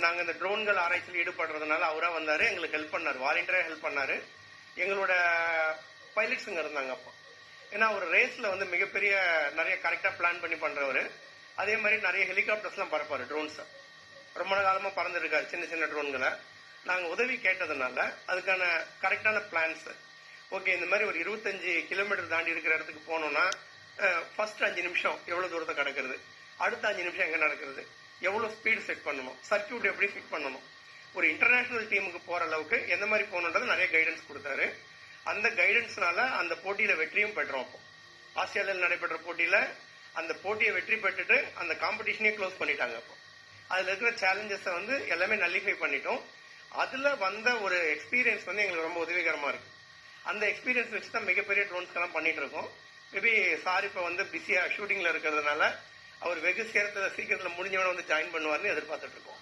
நாங்கள் இந்த ட்ரோன்கள் ஆராய்ச்சியில் ஈடுபடுறதுனால அவராக வந்தார், எங்களுக்கு ஹெல்ப் பண்ணார், வாலண்டியராக ஹெல்ப் பண்ணார். எங்களோட பைலட்ஸுங்க இருந்தாங்க அப்போ. ஏன்னா ஒரு ரேஸில் வந்து மிகப்பெரிய நிறைய கரெக்டாக பிளான் பண்ணி பண்ணுறவர். அதே மாதிரி நிறைய ஹெலிகாப்டர்ஸ்லாம் பறப்பார், ட்ரோன்ஸை ரொம்ப காலமாக பறந்துருக்காரு, சின்ன சின்ன ட்ரோன்களை. நாங்கள் உதவி கேட்டதுனால அதுக்கான கரெக்டான பிளான்ஸ். ஓகே, இந்த மாதிரி ஒரு 25 கிலோமீட்டர் தாண்டி இருக்கிற இடத்துக்கு போனோம்னா ஃபர்ஸ்ட் 5 நிமிஷம் எவ்வளோ தூரத்தை கிடக்கிறது, அடுத்த 5 நிமிஷம் எங்கே நடக்கிறது, எவ்வளோ ஸ்பீடு செட் பண்ணணும், சர்க்கியூட் எப்படி ஃபிட் பண்ணணும், ஒரு இன்டர்நேஷனல் டீமுக்கு போகிற அளவுக்கு எந்த மாதிரி போகணுன்றது நிறைய கைடன்ஸ் கொடுத்தாரு. அந்த கைடன்ஸ்னால அந்த போட்டியில் வெற்றியும் பெற்றோம். அப்போ ஆஸ்திரேலியாவில் நடைபெற்ற போட்டியில் அந்த போட்டியை வெற்றி பெற்றுட்டு அந்த காம்படிஷனே க்ளோஸ் பண்ணிட்டாங்க. அப்போ அதில் இருக்கிற சேலஞ்சஸை வந்து எல்லாமே நல்லிஃபை பண்ணிட்டோம். அதில் வந்த ஒரு எக்ஸ்பீரியன்ஸ் வந்து எங்களுக்கு ரொம்ப உதவிகரமாக இருக்கு. அந்த எக்ஸ்பீரியன்ஸ் வச்சு தான் மிகப்பெரிய ட்ரோன்ஸ்க்கெல்லாம் பண்ணிட்டு இருக்கோம். மேபி சார் இப்போ வந்து பிஸியாக ஷூட்டிங்கில் இருக்கிறதுனால அவர் வெகு சீக்கிரத்தில் முடிஞ்சவன வந்து ஜாயின் பண்ணுவார்னு எதிர்பார்த்துட்டு இருக்கோம்.